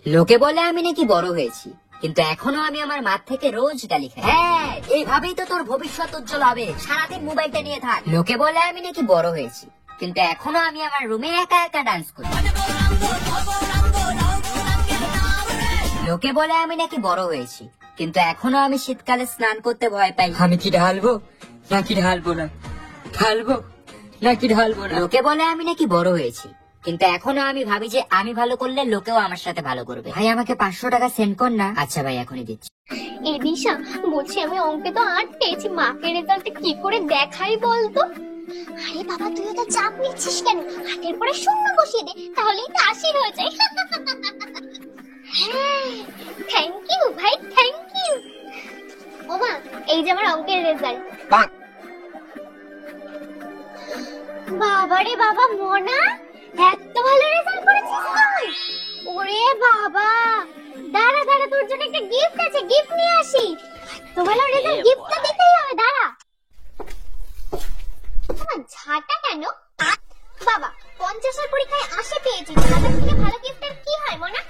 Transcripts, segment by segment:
লোকে বলে আমি নাকি বড় হয়েছি, কিন্তু এখনো আমি আমার মা থেকে রোজ গালি খাই। হ্যাঁ, এইভাবেই তো তোর ভবিষ্যৎ উজ্জ্বল হবে, সারাদিন মোবাইলটা নিয়ে থাক। লোকে বলে আমি নাকি বড় হয়েছি, কিন্তু এখনো আমি আমার রুমে একা একা ডান্স করি। লোকে বলে আমি নাকি বড় হয়েছি, কিন্তু এখনো আমি শীতকালে স্নান করতে ভয় পাই। আমি কি ঢালবো নাকি ঢালবো না, ঢালবো নাকি ঢালবো না। লোকে বলে আমি নাকি বড় হয়েছি, কিন্তু এখনো আমি ভাবি যে আমি ভালো করলে লোকেও আমার সাথে ভালো করবে। ভাই আমাকে 500 টাকা সেন্ড কর না। আচ্ছা ভাই, এখনই দিচ্ছি। এই দিশা, বলছি আমি অঙ্কে তো 8 পেয়েছি, মাকে রেজাল্ট কি করে দেখাই বলতো? আরে বাবা, তুই তো চাপ নিচ্ছিস কেন? হাতের পরে শূন্য বসিয়ে দে, তাহলেই তো 80 হয়ে যায়। হ্যাঁ, থ্যাংক ইউ ভাই, থ্যাংক ইউ। ওমা, এই যে আমার অঙ্কের রেজাল্ট। বাবারে বাবা, মোনা এত ভালো রেজাল্ট করেছিস তুই? ওরে বাবা, দাঁড়া দাঁড়া, তোর জন্য একটা গিফট আছে, গিফট নিয়ে আসি। তো ভালো রেজাল্ট, গিফট তো দিতেই হবে, দাঁড়া। ঝাঁটা কেন? বাবা 50 এর পরীক্ষায় 80 পেয়েছিস, তার থেকে ভালো গিফট আর কি হয় মোনা?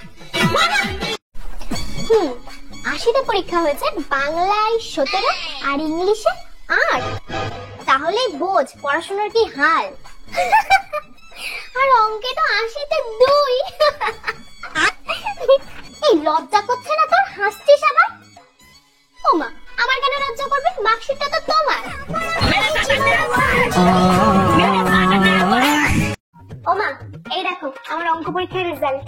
80তে পরীক্ষা হয়েছে, বাংলায় 17 আর ইংলিশে 8। তাহলে বোঝ পড়াশোনার কি হাল। আর অঙ্কে তো 80তে 2। এই লজ্জা করছে না তোর? হাসছিস আবার? ওমা, আমার কেন লজ্জা করবে? মার্কশিটটা তো তোমার। ওমা, এই দেখো আমার অঙ্ক পরীক্ষার রেজাল্ট।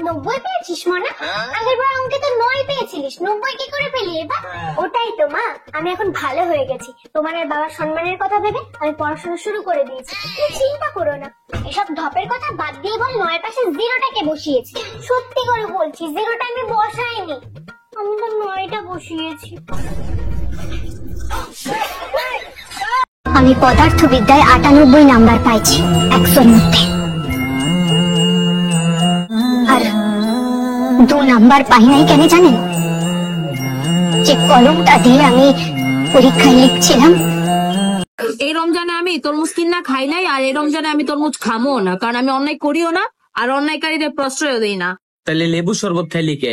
90 পেয়েছিস মনা? আগের বার অঙ্কে তো 9 পেয়েছিলিস, 90 কি করে পেলি এবার? ওটাই তো মা, আমি এখন ভালো হয়ে গেছি। তোমার আর বাবার সম্মানের কথা ভেবে আমি পড়াশোনা শুরু করে দিয়েছি। তুমি চিন্তা করো না। এসব ঢপের কথা বাদ দিয়ে বল, 9 পাশে 0টাকে বসিয়েছি। সত্যি করে বলছি, 0টা আমি বসাইনি, আমি তো 9টা বসিয়েছি। আমি পদার্থবিদ্যায় 98 নাম্বার পাইছি 100-র মধ্যে, আর 2 নাম্বার পাই নাই কেন জানেন? যে কলমটা দিয়ে আমি পরীক্ষায় লিখছিলাম। এই রমজানে আমি তরমুজ কিনা খাই নাই, আর এই রমজানে আমি তরমুজ খামো না, কারণ আমি অন্যায় করিও না আর অন্যায়কারীদের প্রশ্রয় দেই না। তাহলে লেবু শরবত খাইলি কে?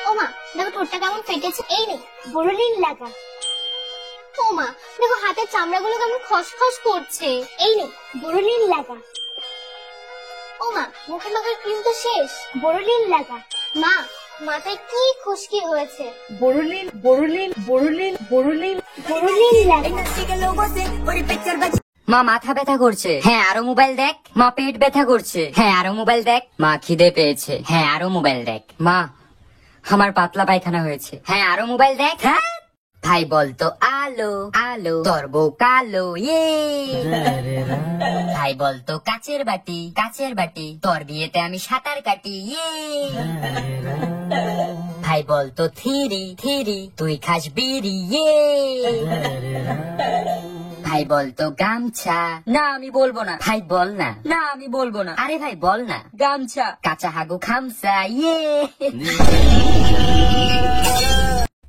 ওমা, দেখো ঠোঁটটা কেমন ফেটেছে। এই নে বোরোলিন লাগা। ওমা, দেখো হাতের চামড়াগুলো কেমন খসখস করছে। এই নে বোরোলিন লাগা। ওমা, মুখে মাখার ক্রিম তো শেষ, বোরোলিন লাগা। মা, মাথায় কি খুশকি হয়েছে? বোরোলিন বোরোলিন বোরোলিন বোরোলিন বোরোলিন লাগা। মা মাথা ব্যথা করছে, হ্যাঁ আরো মোবাইল দেখ। মা পেট ব্যথা করছে, হ্যাঁ আরো মোবাইল দেখ। মা খিদে পেয়েছে, হ্যাঁ আরো মোবাইল দেখ। মা আমার পাতলা পায়খানা হয়েছে, হ্যাঁ আরো মোবাইল দেখ। হ্যাঁ ভাই বলতো আলো আলো, তোর বউ কালো, ইয়ে। ভাই বলতো কাচের বাটি কাচের বাটি, তোর বিয়েতে আমি সাঁতার কাটি, ইয়ে। ভাই বলতো থিরি থিরি, তুই খাস বিড়ি, ইয়ে। ভাই বলতো গামছা, না আমি বলবো না। ভাই বল না, না আমি বলবো না। আরে ভাই বল না। গামছা, কাঁচা হাগু খামসা, ইয়ে।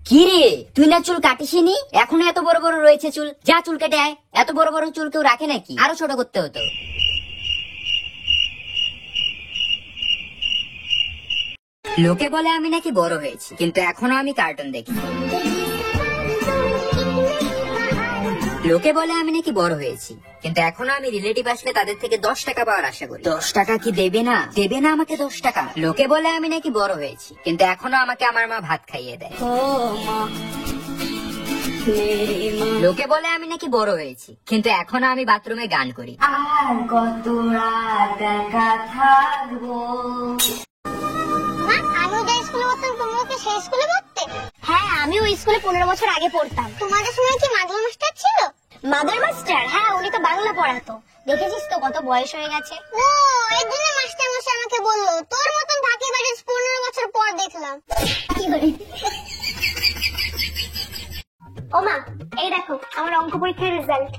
কি রে, তুই না চুল কাটিসনি? এখনো এত বড় বড় রয়েছে চুল, যা চুল কেটে আয়। এত বড় বড় চুল কেউ রাখে নাকি? আরো ছোট করতে হতো। লোকে বলে আমি নাকি বড় হয়েছি, কিন্তু এখনো আমি কার্টুন দেখি। লোকে বলে আমি নাকি বড় হয়েছি, কিন্তু এখনো আমি রিলেটিভ আসলে তাদের থেকে 10 টাকা পাওয়ার আশা করি। 10 টাকা কি দেবে না? দেবে না আমাকে 10 টাকা? লোকে বলে আমি নাকি বড় হয়েছি, কিন্তু এখনো আমাকে আমার মা ভাত খাইয়ে দেয়। লোকে বলে আমি নাকি বড় হয়েছি, কিন্তু এখনো আমি বাথরুমে গান করি। আর কত রাত একা থাকবো। আমি যে স্কুলে পড়তাম, তুমিও কি সেই স্কুলে পড়তে? হ্যাঁ, আমি ওই স্কুলে 15 বছর আগে পড়তাম। তোমাদের সময় কি মাদুর মাস্টার ছিল? মাদুর মাস্টার? হ্যাঁ, উনি তো বাংলা পড়াতো। দেখেছিস তো কত বয়স হয়ে গেছে। ও, এর জন্য মাস্টার মশাই আমাকে বললো তোর মতন ঢাকি বাড়ির 15 বছর পর দেখলাম। কি করে? ওমা, এই দেখো আমার অঙ্ক পরীক্ষার রেজাল্ট।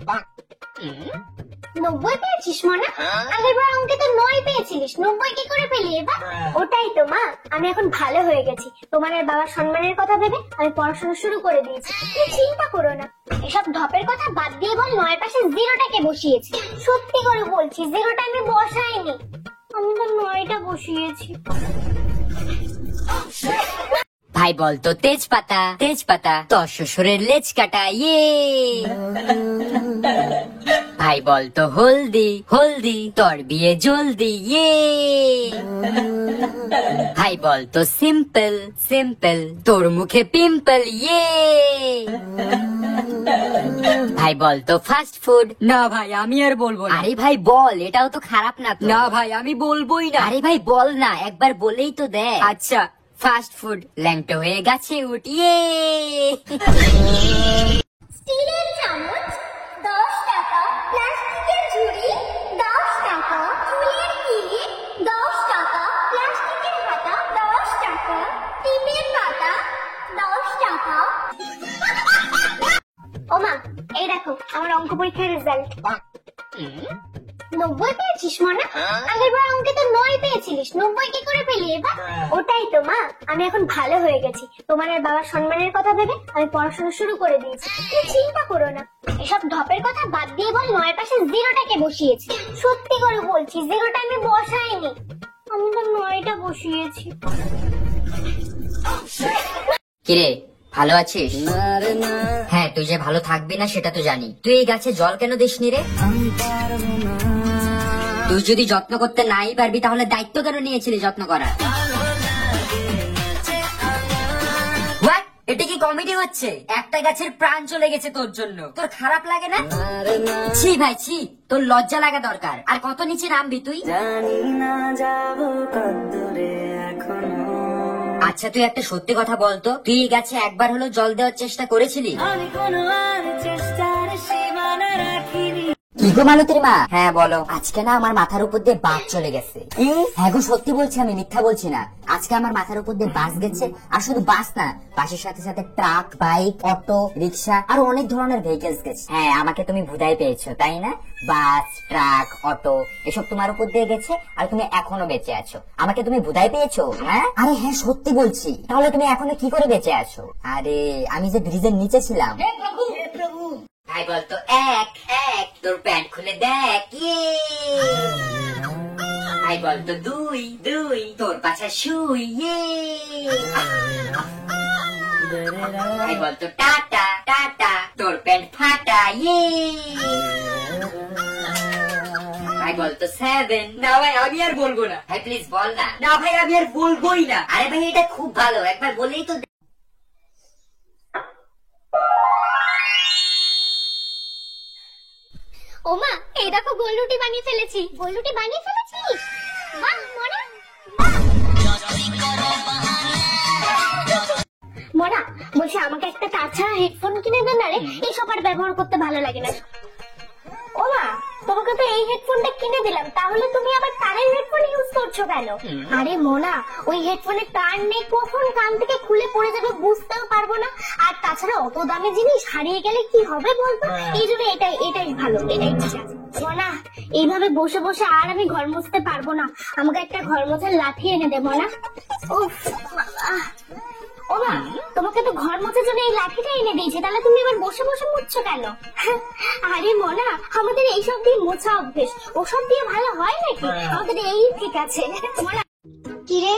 90 পেয়েছিস মনা? আগের বার অঙ্কে তো 9 পেয়েছিলিস, 90 কি করে পেলি এবার? ওটাই তো মা, আমি এখন ভালো হয়ে গেছি। তোমার আর বাবার সম্মানের কথা ভেবে আমি পড়াশোনা শুরু করে দিয়েছি। তুমি চিন্তা করো না। এসব ঢপের কথা বাদ দিয়ে বল, 9 পাশে 0টাকে বসিয়েছি। সত্যি করে বলছি, 0টা আমি বসাইনি, আমি নয়টা বসিয়েছি। ভাই বলতো তেজপাতা তেজপাতা, তোর শ্বশুরের লেজ কাটা ইয়ে। ভাই বলতো হলদি হলদি, তোর বিয়ে জলদি ইয়ে। ভাই বলতো সিম্পল সিম্পল, তোর মুখে পিম্পল ইয়ে। ভাই বলতো ফাস্ট ফুড। না ভাই আমি আর বলবো না। আরে ভাই বল, এটাও তো খারাপ না। না ভাই আমি বলবোই না। আরে ভাই বল না, একবার বলেই তো দেখ। আচ্ছা ফাস্ট ফুড। ল্যাংটো হয়ে গেছে উঠিয়ে। স্টিলের চামচ 10 টাকা, প্লাস্টিকের ঝুড়ি 10 টাকা, ফুলের কিলিপ 10 টাকা, প্লাস্টিকের হাতা 10 টাকা, টিপের পাতা 10 টাকা। ওমা এই দেখো আমার অঙ্ক পরীক্ষার রেজাল্ট। 90 পেয়েছিস মনা? আগের বার অঙ্কে তো 9 পেয়েছিলিস, 90 কি করে পেলি এবার? ওটাই তো মা, আমি এখন ভালো হয়ে গেছি। তোমার আর বাবার সম্মানের কথা ভেবে আমি পড়াশোনা শুরু করে দিয়েছি। তুমি চিন্তা করো না। এসব ঢপের কথা বাদ দিয়ে বল, 9 পাশে 0টাকে বসিয়েছি। সত্যি করে বলছি 0টা আমি বসাইনি, আমি তো 9টা বসিয়েছি। কিরে ভালো আছিস? হ্যাঁ তুই যে ভালো থাকবি না সেটা তো জানি। তুই এই গাছে জল কেন দিসনি রে? তুই যদি যত্ন করতে নাই পারবি তাহলে দায়িত্ব কেন নিয়েছিলি যত্ন করার? What? এটা কি কমেডি হচ্ছে? একটা গাছের প্রাণ চলে গেছে তোর জন্য, তোর খারাপ লাগে না? ছি ভাই ছি, তোর লজ্জা লাগা দরকার। আর কত নিচে নামবি তুই? আচ্ছা তুই একটা সত্যি কথা বলতো, তুই এই গাছে একবার হলো জল দেওয়ার চেষ্টা করেছিলি? কি গো মালতীর মা? হ্যাঁ বলো। আজকে না আমার মাথার উপর দিয়ে বাস চলে গেছে। হ্যাঁ গো সত্যি বলছি, আমি মিথ্যা বলছি না। আজকে আমার মাথার উপর দিয়ে বাস গেছে, আর শুধু বাস না, বাসের সাথে সাথে ট্রাক, বাইক, অটো, রিক্সা আরো অনেক ধরনের ভেহিকেলস গেছে। হ্যাঁ আমাকে তুমি ভুদাই পেয়েছো তাই না? বাস, ট্রাক, অটো এসব তোমার উপর দিয়ে গেছে, আর তুমি এখনো বেঁচে আছো। আমাকে তুমি ভুদাই পেয়েছো? হ্যাঁ আরে হ্যাঁ সত্যি বলছি। তাহলে তুমি এখনো কি করে বেঁচে আছো? আরে আমি যে ব্রিজের নিচে ছিলাম। ভাই বলতো এক এক, তোর প্যান্ট খুলে দেখ ইয়ে। ভাই বলতো দুই দুই, তোর পাছা শুই ইয়ে। ভাই বলতো টাটা টাটা, তোর প্যান্ট ফাটা ইয়ে। ভাই বলতো 7। না ভাই আমি আর বলবো না। ভাই প্লিজ বল না। না ভাই আমি আর বলবোই না। আরে ভাই এটা খুব ভালো, একবার বলেই তো। ওমা এই দেখো গোল রুটি বানিয়ে ফেলেছি। গোল রুটি বানিয়ে ফেলেছিস? বাহ মনা, মনা বলছি আমাকে একটা তাছাড়া হেডফোন কিনে দে না রে, এইসব আর ব্যবহার করতে ভালো লাগে না। ওমা তোমাকে তো এই হেডফোনটা কিনে দিলাম, তাহলে তুমি আবার তারের হেডফোন ইউজ করছো কেন? আরে মোনা ওই হেডফোনের তার নেই, কখন কান থেকে খুলে পড়ে যাবে বুঝতেও পারবো না। আর তাছাড়া অত দামি জিনিস হারিয়ে গেলে কি হবে বলতো? এই জন্য এটাই ভালো, এটাই ঠিক আছে। মোনা এইভাবে বসে বসে আর আমি ঘর মুছতে পারবো না, আমাকে একটা ঘর মোছার লাঠি এনে দে মোনা। উফ বাবা। ওমা তোমাকে তো ঘর মোছার জন্য এই লাঠিটা এনে দিয়েছে, তাহলে তুমি এবার বসে বসে মুছছো কেন? আরে মোনা আমাদের এইসব দিয়ে মোছা অভ্যেস, ওসব দিয়ে ভালো হয় নাকি? আমাদের এই ঠিক আছে। কিরে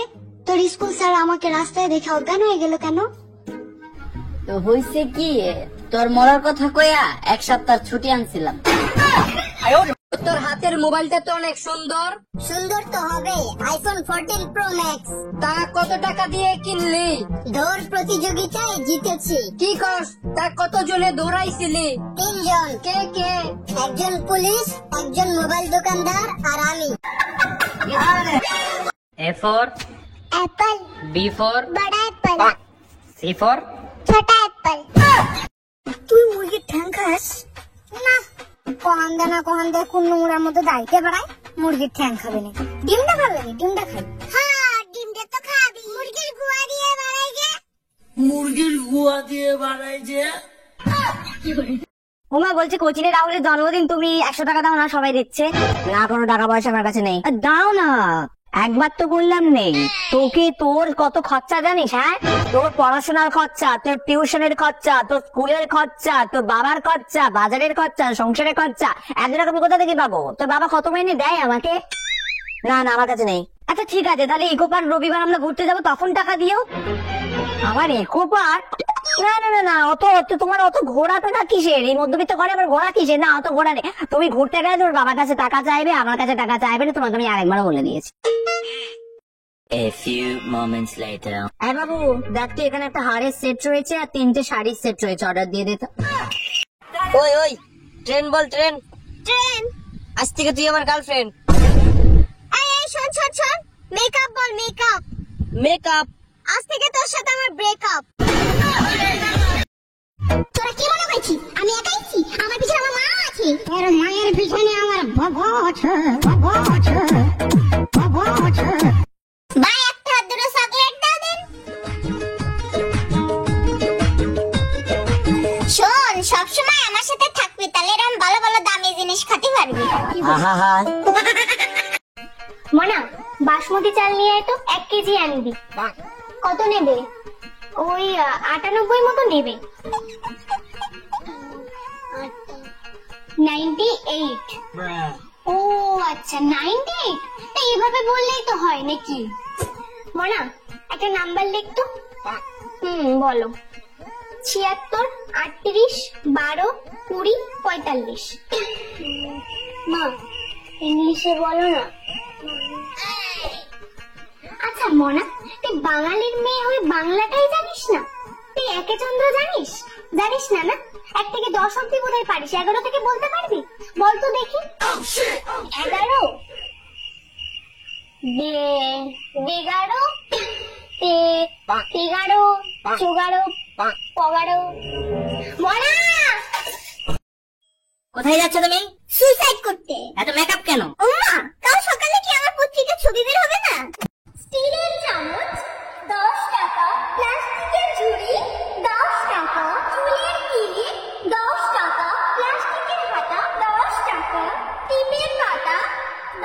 তোর স্কুল স্যার আমাকে রাস্তায় দেখে অজ্ঞান হয়ে গেল কেন? তো হইছে কি, তোর মরার কথা কইয়া 1 সপ্তাহ ছুটি আনছিলাম। তোর হাতের মোবাইলটা তো অনেক সুন্দর। সুন্দর তো হবে, আইফোন 14 প্রো ম্যাক্স। তা কত টাকা দিয়ে কিনলি? দৌড় প্রতিযোগিতায় জিতেছি। কি কস? তা কত জনে দৌড়াইছিলি? 3 জন। কে কে? একজন পুলিশ, একজন মোবাইল দোকানদার আর আমি। A for Apple, B for বড় অ্যাপল, C for ছোট অ্যাপল। তুই মুরগির ঠ্যাং খাস না? কহান দে না কহান দে, কোন নোংরার মধ্যে দাইতে পারায় মুরগির ঠ্যাং খাবে না। ডিমটা ভালো লাগে, ডিমটা খাই। হ্যাঁ ডিমটা তো খাবি। মুরগির গুয়া দিয়ে বানাই যে। মুরগির গুয়া দিয়ে বানাই যে। ওমা বলছে কোচিনে রাহুলের জন্মদিন, তুমি 100 টাকা দাও না, সবাই দিচ্ছে। না কোনো টাকা পয়সা আমার কাছে নেই। দাও না, একবার তো বললাম নেই। তোকে তোর কত খরচা জানিস? হ্যাঁ তোর পড়াশোনার খরচা, তোর টিউশনের খরচা, তোর স্কুলের খরচা, তোর বাবার খরচা, বাজারের খরচা, সংসারের খরচা, 1 টাকা আমি কোথা থেকে পাবো? তোর বাবা কত মাইনে দেয় আমাকে? না না আমার কাছে নেই। আচ্ছা ঠিক আছে, তাহলে ইকো পার্ক রবিবার আমরা ঘুরতে যাবো, তখন টাকা দিও। আমার ইকো পার্ক? না না না না, তোমার অত ঘোরা টাকা কিসের? এই মধ্যবিত্ত ঘরে আবার ঘোরা কিসের? না, অত ঘোরা নেই। তুমি ঘুরতে গেলে তোর বাবার কাছে টাকা চাইবে, আমার কাছে টাকা চাইবে না, তোমাকে আমি আরেকবারও বলে দিয়েছি। A few moments later. হ্যাঁ বাবু, দেখ তো এখানে একটা হারের সেট রয়েছে আর 3টে শাড়ির সেট রয়েছে, অর্ডার দিয়ে দে তো। ওই ওই, ট্রেন বল ট্রেন। ট্রেন। আজ থেকে তুই আমার গার্লফ্রেন্ড। এই শোন শোন শোন, মেকআপ বল মেকআপ। মেকআপ। আজ থেকে তোর সাথে আমার ব্রেকআপ। তোরা কি মনে করছিস আমি একাইছি? আমার পিছনে আমার মা আছে। তোর মায়ের পিছনে আমার বাবা আছে, বাবা আছে, বাবা আছে। ভাই একটা দুটো চকলেট দাও দেন। শোন, সবসময় আমার সাথে থাকবি, তাহলে এরকম ভালো ভালো দামি জিনিস খেতে পারবি। মনা, বাসমতি চাল নিয়ে আয় তো, 1 কেজি আনবি। কত নেবে? ওই 98 মতো নেবে। 98। ও আচ্ছা 98। তা এভাবে বললেই তো হয় নাকি? মনা, একটা নাম্বার লিখ তো। বলো। 76, 38, 12, 20, 45। মা, ইংলিশে বলো না। আচ্ছা মনা, তুই বাঙালির মেয়ে হয়ে বাংলাটাই জানিস না? তুই একে চন্দ্র জানিস? জানিস না না? 1 থেকে 10 অব্দি বোধহয় পারিস, 11 থেকে বলতে পারবি? বল তো দেখি। 11, 11, 13, 14, 15। মনা, কোথায় যাচ্ছ তুমি? সুইসাইড করতে। এত মেকআপ কেন? ওমা, কাল সকালে কি আমার পত্রিকার ছবি বের হবে না? স্টিলের চামচ 10 টাকা, প্লাস্টিকের ঝুড়ি 10 টাকা, চুলের কিলিপ 10 টাকা, প্লাস্টিকের হাতা 10 টাকা, টিপের পাতা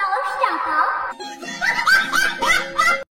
10 টাকা।